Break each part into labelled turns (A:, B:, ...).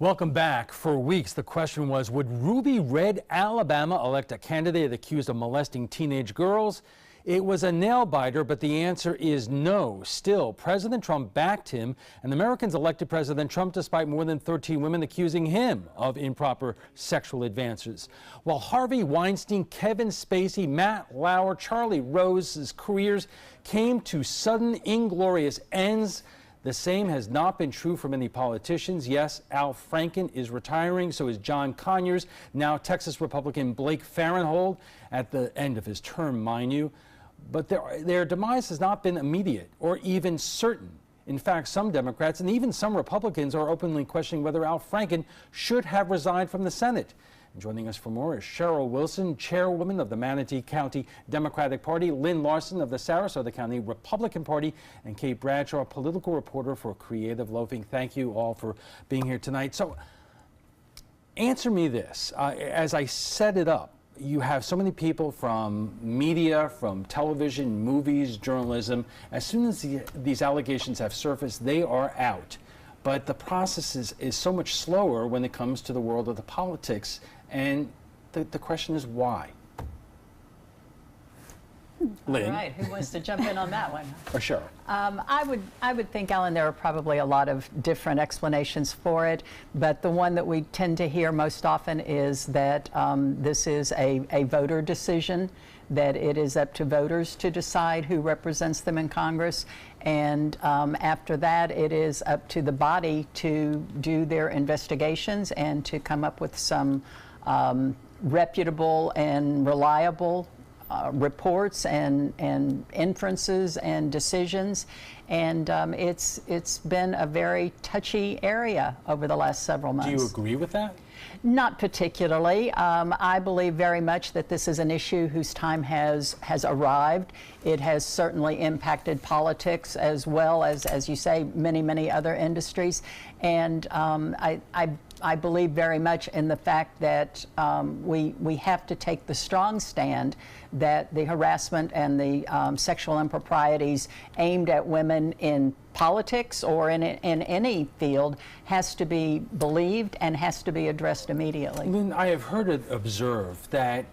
A: Welcome back. For weeks, the question was, would Ruby Red, Alabama elect a candidate accused of molesting teenage girls? It was a nail-biter, but the answer is no. Still, President Trump backed him, and Americans elected President Trump despite more than 13 women accusing him of improper sexual advances. While Harvey Weinstein, Kevin Spacey, Matt Lauer, Charlie Rose's careers came to sudden, inglorious ends, the same has not been true for many politicians. Yes, Al Franken is retiring, so is John Conyers. Now Texas Republican Blake Farenthold at the end of his term, mind you. But their demise has not been immediate or even certain. In fact, some Democrats and even some Republicans are openly questioning whether Al Franken should have resigned from the Senate. And joining us for more is Cheryl Wilson, chairwoman of the Manatee County Democratic Party, Lynn Larson of the Sarasota County Republican Party, and Kate Bradshaw, political reporter for Creative Loafing. Thank you all for being here tonight. So answer me this. As I set it up, you have so many people from media, from television, movies, journalism. As soon as these allegations have surfaced, they are out. But the process is so much slower when it comes to the world of the politics. And the question is why? Lynn?
B: All right, who wants to jump in on that one?
A: Or Cheryl?
B: I would think, Alan, there are probably a lot of different explanations for it, but the one that we tend to hear most often is that this is a voter decision, that it is up to voters to decide who represents them in Congress, and after that it is up to the body to do their investigations and to come up with some reputable and reliable reports and inferences and decisions, and it's been a touchy touchy area over the last several months.
A: Do you agree with that?
B: Not particularly. I believe very much that this is an issue whose time has arrived. It has certainly impacted politics as well as you say, many other industries, and I believe very much in the fact that we have to take the strong stand that the harassment and the sexual improprieties aimed at women in politics or in any field has to be believed and has to be addressed immediately.
A: Lynn, I have heard it observed that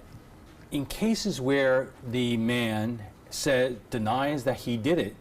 A: in cases where the man denies that he did it,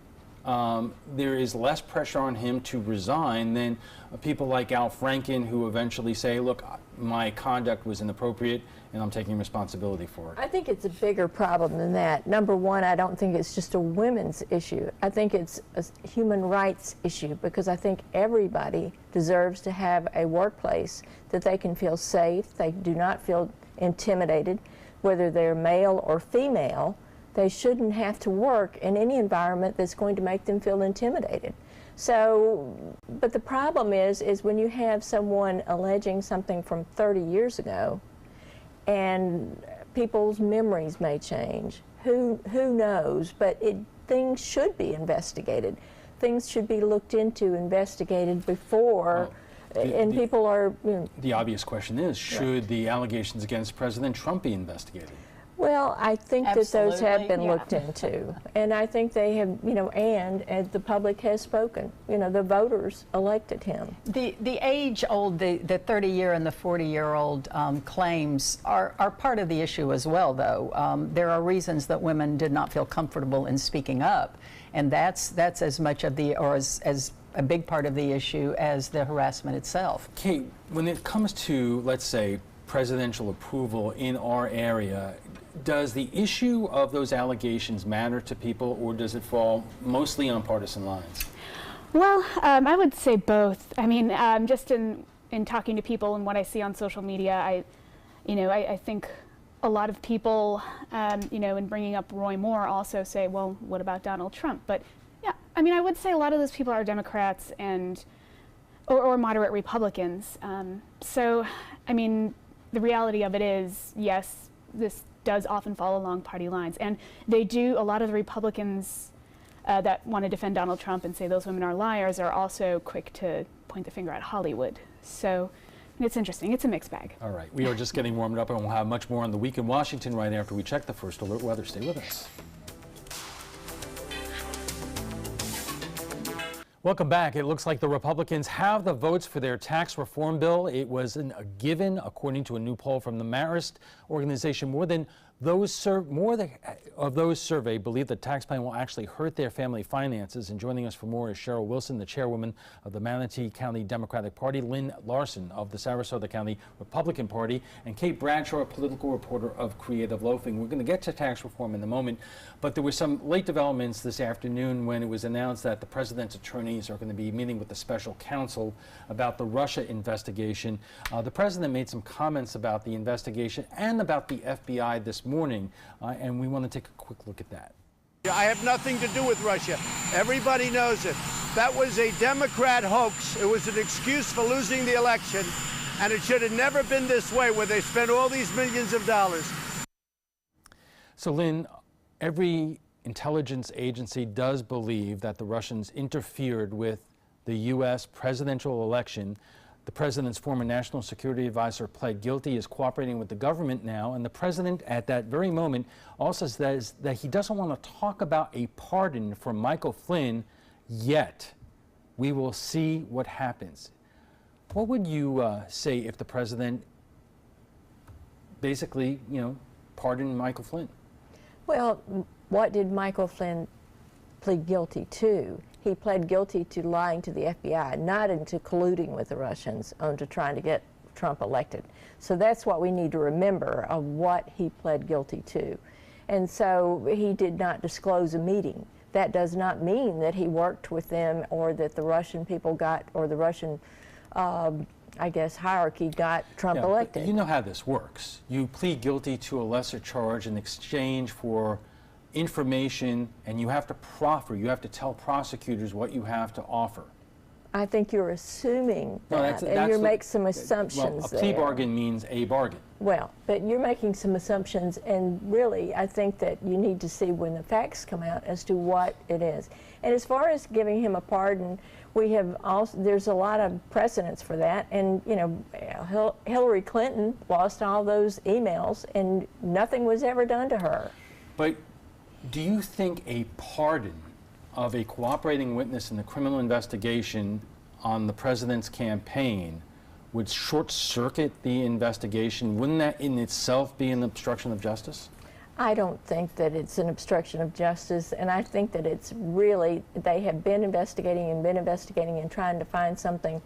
A: there is less pressure on him to resign than people like Al Franken, who eventually say, look, my conduct was inappropriate and I'm taking responsibility for it.
C: I think it's a bigger problem than that. Number one, I don't think it's just a women's issue. I think it's a human rights issue, because I think everybody deserves to have a workplace that they can feel safe, they do not feel intimidated, whether they're male or female. They shouldn't have to work in any environment that's going to make them feel intimidated. So, but the problem is when you have someone alleging something from 30 years ago, and people's memories may change. Who knows? But things should be investigated. Things should be looked into, investigated before. And people are.
A: The obvious question is, should the allegations against President Trump be investigated?
C: Well, I think that those have been
B: yeah.
C: looked into, and I think they have, and as the public has spoken, the voters elected him.
B: The age-old, the 30-year and the 40-year-old claims are part of the issue as well, though. There are reasons that women did not feel comfortable in speaking up, and that's as much of as a big part of the issue as the harassment itself.
A: Kate, when it comes to, let's say, presidential approval in our area, does the issue of those allegations matter to people, or does it fall mostly on partisan lines?
D: Well, I would say both. I mean, just in talking to people and what I see on social media, I think a lot of people, in bringing up Roy Moore, also say, well, what about Donald Trump? But yeah, I mean, I would say a lot of those people are Democrats or moderate Republicans. So, I mean, the reality of it is, yes, this does often fall along party lines. And they do, a lot of the Republicans that want to defend Donald Trump and say those women are liars are also quick to point the finger at Hollywood. So it's interesting. It's a mixed bag.
A: All right. We are just getting warmed up, and we'll have much more on the week in Washington right after we check the First Alert weather. Stay with us. Welcome back. It looks like the Republicans have the votes for their tax reform bill. It was a given, according to a new poll from the Marist organization. More of those surveyed believe the tax plan will actually hurt their family finances. And joining us for more is Cheryl Wilson, the chairwoman of the Manatee County Democratic Party, Lynn Larson of the Sarasota County Republican Party, and Kate Bradshaw, political reporter of Creative Loafing. We're going to get to tax reform in a moment, but there were some late developments this afternoon when it was announced that the president's attorneys are going to be meeting with the special counsel about the Russia investigation. The president made some comments about the investigation and about the FBI this morning, and we want to take a quick look at that.
E: I have nothing to do with Russia. Everybody knows it. That was a Democrat hoax. It was an excuse for losing the election, and it should have never been this way, where they spent all these millions of dollars.
A: So, Lynn, every intelligence agency does believe that the Russians interfered with the U.S. presidential election. The president's former national security advisor pled guilty, is cooperating with the government now, and the president at that very moment also says that he doesn't want to talk about a pardon for Michael Flynn yet. We will see what happens. What would you say if the president basically, pardoned Michael Flynn?
C: Well, what did Michael Flynn plead guilty to? He pled guilty to lying to the FBI, not into colluding with the Russians to trying to get Trump elected. So that's what we need to remember of what he pled guilty to. And so he did not disclose a meeting. That does not mean that he worked with them or that the Russian people got, or the Russian, hierarchy got Trump elected.
A: You know how this works. You plead guilty to a lesser charge in exchange for information, and you have to proffer, you have to tell prosecutors what you have to offer.
C: I think you're assuming that, and you make some assumptions.
A: Well, a plea bargain means a bargain.
C: Well, but you're making some assumptions, and really, I think that you need to see when the facts come out as to what it is. And as far as giving him a pardon, we have also, there's a lot of precedents for that, and Hillary Clinton lost all those emails, and nothing was ever done to her.
A: But do you think a pardon of a cooperating witness in the criminal investigation on the president's campaign would short-circuit the investigation? Wouldn't that in itself be an obstruction of justice?
C: I don't think that it's an obstruction of justice, and I think that it's really, they have been investigating and trying to find something,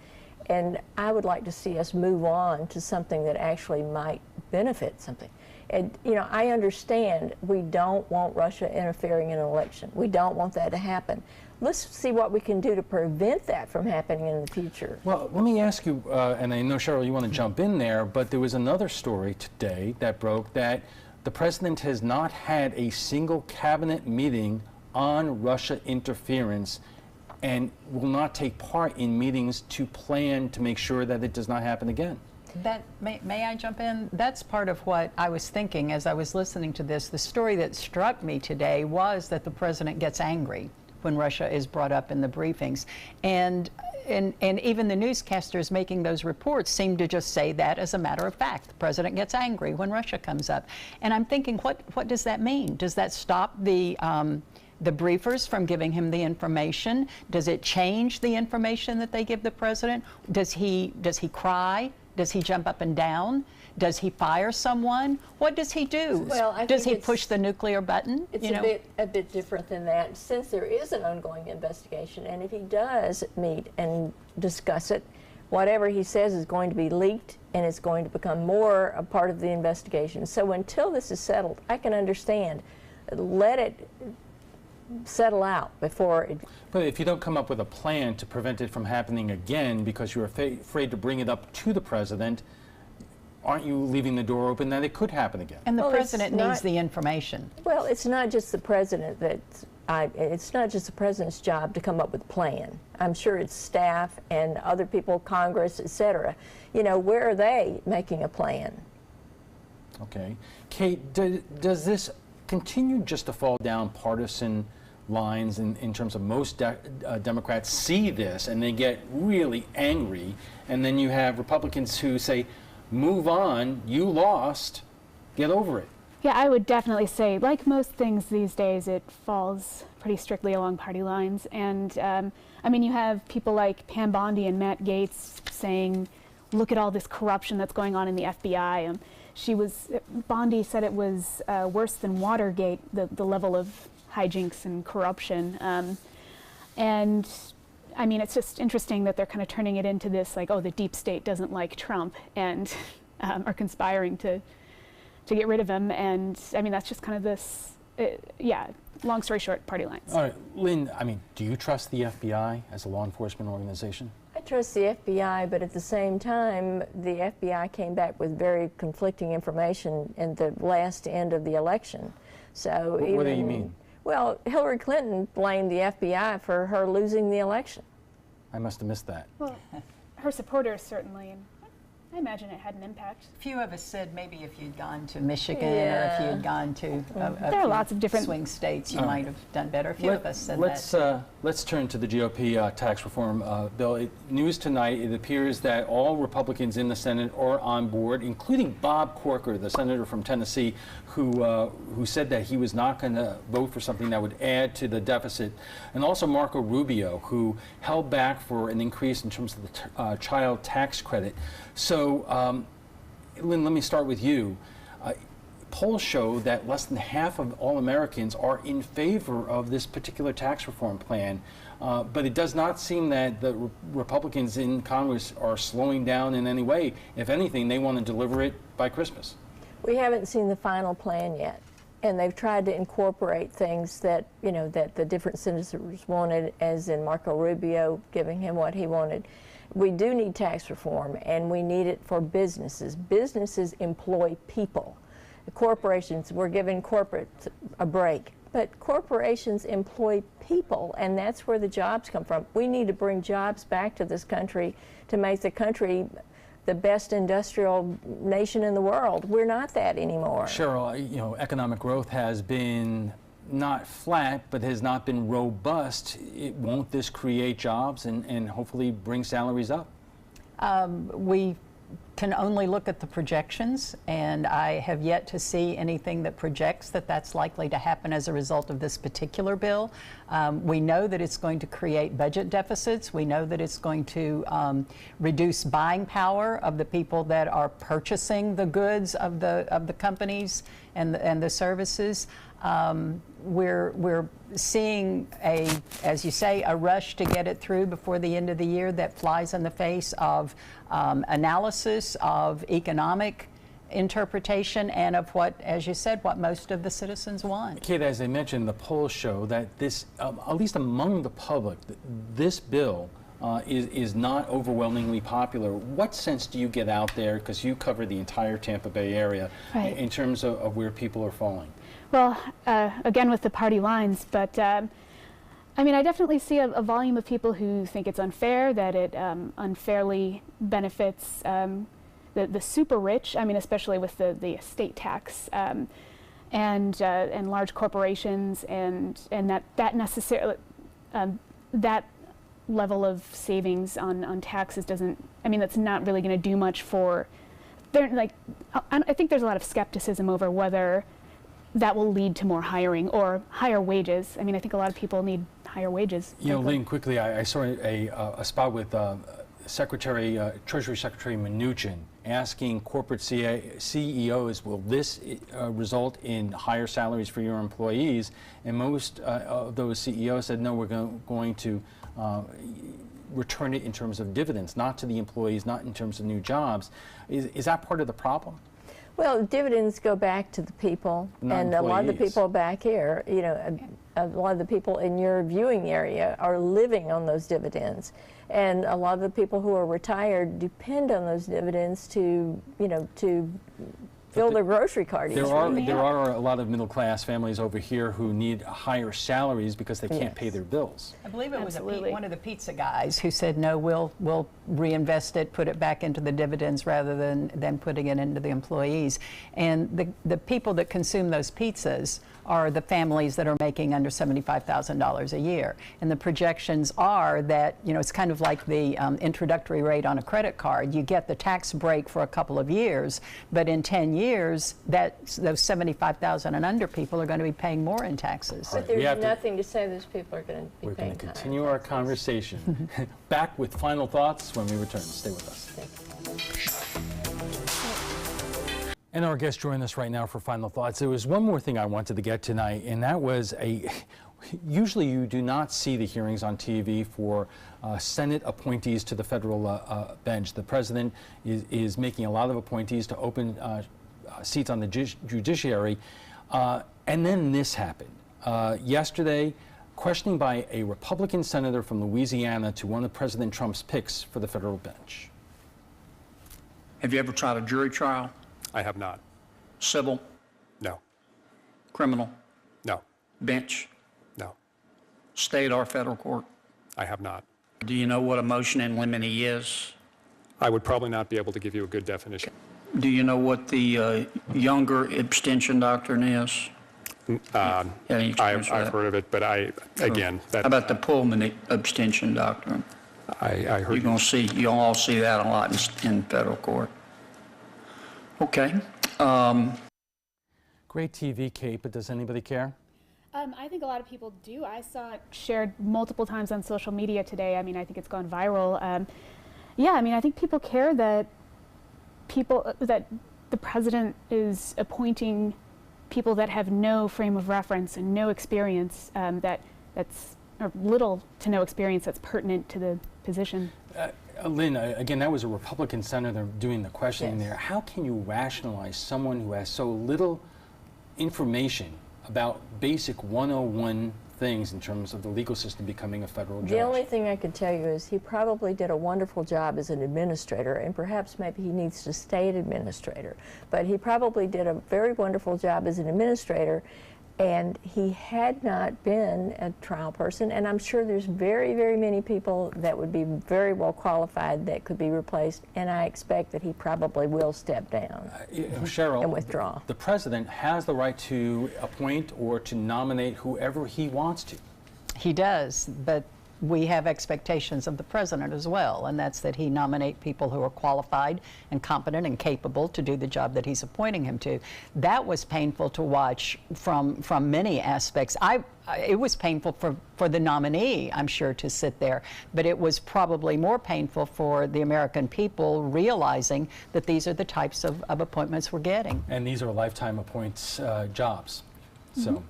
C: and I would like to see us move on to something that actually might benefit something. And, I understand we don't want Russia interfering in an election. We don't want that to happen. Let's see what we can do to prevent that from happening in the future.
A: Well, let me ask you, and I know, Cheryl, you want to jump in there, but there was another story today that broke that the president has not had a single cabinet meeting on Russia interference and will not take part in meetings to plan to make sure that it does not happen again.
B: May I jump in? That's part of what I was thinking as I was listening to this. The story that struck me today was that the president gets angry when Russia is brought up in the briefings. And even the newscasters making those reports seem to just say that as a matter of fact. The president gets angry when Russia comes up. And I'm thinking, what does that mean? Does that stop the briefers from giving him the information? Does it change the information that they give the president? Does he cry? Does he jump up and down? Does he fire someone? What does he do?
C: Well,
B: does he push the nuclear button?
C: It's a bit different than that, since there is an ongoing investigation, and if he does meet and discuss it, whatever he says is going to be leaked, and it's going to become more a part of the investigation. So until this is settled, I can understand. Let it settle out before it.
A: But if you don't come up with a plan to prevent it from happening again because you're afraid to bring it up to the president, aren't you leaving the door open that it could happen again?
B: And the president needs the information.
C: Well, it's not just the president it's not just the president's job to come up with a plan. I'm sure it's staff and other people, Congress, etc. Where are they making a plan?
A: Okay. Kate, does this continue just to fall down partisan lines in terms of most Democrats see this and they get really angry, and then you have Republicans who say, move on, you lost, get over it?
D: Yeah, I would definitely say, like most things these days, it falls pretty strictly along party lines. And I mean, you have people like Pam Bondi and Matt Gaetz saying, look at all this corruption that's going on in the FBI. Bondi said it was worse than Watergate, the level of hijinks and corruption. And I mean, it's just interesting that they're kind of turning it into this, like, oh, the deep state doesn't like Trump and are conspiring to get rid of him. And I mean, that's just kind of this, yeah, long story short, party lines.
A: All right, Lynn, I mean, do you trust the FBI as a law enforcement organization?
C: I trust the FBI, but at the same time, the FBI came back with very conflicting information in the last end of the election. So
A: What do you mean?
C: Well, Hillary Clinton blamed the FBI for her losing the election.
A: I must have missed that.
D: Well, her supporters certainly, and I imagine it had an impact.
B: A few of us said maybe if you'd gone to Michigan or if you'd gone to
D: There are lots of different
B: swing states, you might have done better. A few of us said that.
A: Let's turn to the GOP tax reform bill. News tonight, it appears that all Republicans in the Senate are on board, including Bob Corker, the senator from Tennessee, who said that he was not going to vote for something that would add to the deficit, and also Marco Rubio, who held back for an increase in terms of the child tax credit. So, Lynn, let me start with you. Polls show that less than half of all Americans are in favor of this particular tax reform plan, but it does not seem that the Republicans in Congress are slowing down in any way. If anything, they want to deliver it by Christmas.
C: We haven't seen the final plan yet, and they've tried to incorporate things that, you know, that the different senators wanted, as in Marco Rubio giving him what he wanted. We do need tax reform, and we need it for businesses. Businesses employ people. The corporations, we're giving corporate a break, but corporations employ people, and that's where the jobs come from. We need to bring jobs back to this country to make the country the best industrial nation in the world. We're not that anymore.
A: Cheryl, you know, economic growth has been not flat, but has not been robust. Won't this create jobs and hopefully bring salaries up?
B: We can only look at the projections, and I have yet to see anything that projects that that's likely to happen as a result of this particular bill. We know that it's going to create budget deficits. We know that it's going to reduce buying power of the people that are purchasing the goods of the companies and the services. We're seeing as you say, a rush to get it through before the end of the year that flies in the face of analysis, of economic interpretation, and of what, as you said, what most of the citizens want.
A: Kate, as I mentioned, the polls show that this, at least among the public, this bill is not overwhelmingly popular. What sense do you get out there, because you cover the entire Tampa Bay area,
D: Right.
A: in terms of where people are falling?
D: Well, again with the party lines, but I mean, I definitely see a volume of people who think it's unfair, that it unfairly benefits the super rich. I mean, especially with the estate tax and large corporations, and that necessarily that level of savings on taxes doesn't. I mean, that's not really going to do much for. I think there's a lot of skepticism over whether that will lead to more hiring or higher wages. I mean, I think a lot of people need higher wages.
A: You know, Lynn, quickly, I saw a spot with Treasury Secretary Mnuchin asking corporate CEOs, will this result in higher salaries for your employees? And most of those CEOs said, no, we're going to return it in terms of dividends, not to the employees, not in terms of new jobs. Is that part of the problem?
C: Well, dividends go back to the people, and a lot of the people back here, you know, a lot of the people in your viewing area are living on those dividends, and a lot of the people who are retired depend on those dividends to, you know, to fill their grocery cart.
A: There are a lot of middle-class families over here who need higher salaries because they can't pay their bills.
B: I believe it was one of the pizza guys who said, no, we'll reinvest it, put it back into the dividends rather than putting it into the employees. And the people that consume those pizzas are the families that are making under $75,000 a year. And the projections are that, you know, it's kind of like the introductory rate on a credit card. You get the tax break for a couple of years, but in 10 years, those 75,000 and under people are going to be paying more in taxes.
C: But there's nothing to say those people are going to be paying.
A: We're going to continue our conversation. Back with final thoughts when we return. Stay with us. And our guest joining us right now for final thoughts. There was one more thing I wanted to get tonight, and that was usually you do not see the hearings on TV for Senate appointees to the federal bench. The president is making a lot of appointees to open seats on the judiciary. And then this happened. Yesterday, questioning by a Republican senator from Louisiana to one of President Trump's picks for the federal bench.
F: Have you ever tried a jury trial?
G: I have not.
F: Civil?
G: No.
F: Criminal?
G: No.
F: Bench?
G: No.
F: State or federal court?
G: I have not.
F: Do you know what a motion in limine is?
G: I would probably not be able to give you a good definition.
F: Do you know what the Younger abstention doctrine is?
G: I've heard of it, but again,
F: How about the Pullman abstention doctrine?
G: I heard.
F: You'll all see that a lot in federal court. Okay.
A: Great TV, Kate, but does anybody care?
D: I think a lot of people do. I saw it shared multiple times on social media today. I mean, I think it's gone viral. Yeah, I mean, I think people care that that the president is appointing people that have no frame of reference and no experience, or little to no experience that's pertinent to the position.
A: Lynn, again, that was a Republican senator doing the questioning
C: Yes.
A: there. How can you rationalize someone who has so little information about basic 101 things in terms of the legal system becoming a federal judge?
C: The only thing I can tell you is he probably did a wonderful job as an administrator, and perhaps maybe he needs to stay an administrator. But he probably did a very wonderful job as an administrator, and he had not been a trial person, and I'm sure there's very, very many people that would be very well qualified that could be replaced, and I expect that he probably will step down
A: Cheryl,
C: and withdraw.
A: The president has the right to appoint or to nominate whoever he wants to.
B: He does, but we have expectations of the president as well, and that's that he nominate people who are qualified and competent and capable to do the job that he's appointing him to. That was painful to watch from many aspects. It was painful for the nominee, I'm sure, to sit there, but it was probably more painful for the American people realizing that these are the types of appointments we're getting.
A: And these are lifetime appoints jobs. So,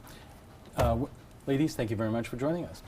A: ladies, thank you very much for joining us.